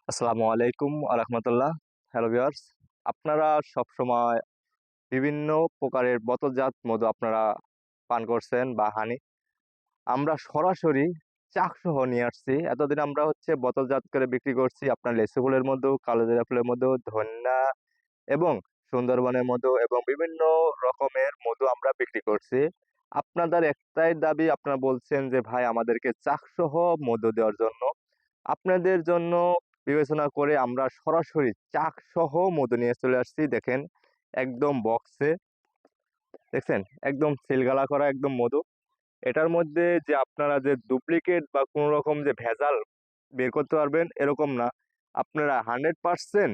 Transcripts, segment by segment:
আসসালামু আলাইকুম আরহামতুল্লাহ। Hello viewers, আপনারা সবসময় বিভিন্ন প্রকারের বোতলজাত মধু আপনারা পান করছেন বা হানি। আমরা সরাসরি চাকসহ নিয়ে আসছি। এতদিন আমরা বোতলজাত করে বিক্রি করছি আপনার লেসু ফুলের মধু, কালোজিরা ফুলের মধু, ধন্যা এবং সুন্দরবনের মধু এবং বিভিন্ন রকমের মধু আমরা বিক্রি করছি। আপনাদের একটাই দাবি, আপনারা বলছেন যে ভাই আমাদেরকে চাকসহ মধু দেওয়ার জন্য। আপনাদের জন্য বিবেচনা করে আমরা সরাসরি চাক সহ মধু নিয়ে চলে আসছি। দেখেন একদম বক্সে, দেখছেন একদম সিলগালা করা একদম মধু। এটার মধ্যে যে আপনারা যে ডুপ্লিকেট বা কোনো রকম যে ভেজাল বের করতে পারবেন এরকম না। আপনারা 100%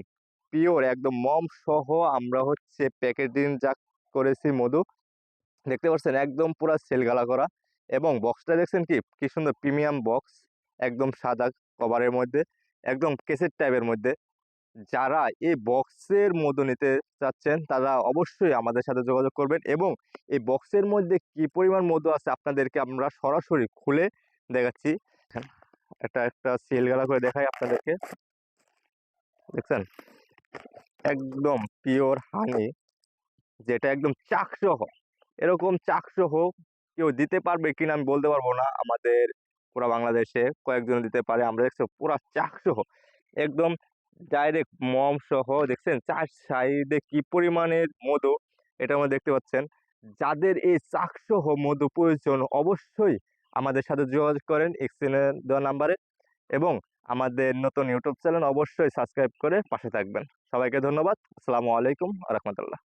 পিওর একদম মম সহ আমরা প্যাকেজিং যা করেছি মধু। দেখতে পাচ্ছেন একদম পুরা সেলগালা করা এবং বক্সটা দেখছেন কি কি সুন্দর প্রিমিয়াম বক্স, একদম সাদা কভারের মধ্যে, একদম কেসেট টাইপের মধ্যে। যারা এই বক্সের মধু নিতে চাচ্ছেন তারা অবশ্যই আমাদের সাথে যোগাযোগ করবেন এবং এই বক্সের মধ্যে কি পরিমাণ মধু আছে আপনাদেরকে আমরা সরাসরি খুলে দেখাচ্ছি। একটা একটা সিলগালা করে দেখাই আপনাদেরকে। দেখছেন একদম পিওর হানি, যেটা একদম চাকসহ। এরকম চাকসহ কেউ দিতে পারবে কিনা আমি বলতে পারবো না। আমাদের পুরা বাংলাদেশে কয়েকজন দিতে পারে। আমরা দেখছি পুরা চাকসহ একদম ডাইরেক্ট মম সহ। দেখছেন চার সাইডে কি পরিমাণের মধু এটার মধ্যে দেখতে পাচ্ছেন। যাদের এই চাকসহ মধু প্রয়োজন অবশ্যই আমাদের সাথে যোগাযোগ করেন স্ক্রিনে দেওয়া নাম্বারে এবং আমাদের নতুন ইউটিউব চ্যানেল অবশ্যই সাবস্ক্রাইব করে পাশে থাকবেন। সবাইকে ধন্যবাদ। আসসালামু আলাইকুম রহমতুল্লাহ।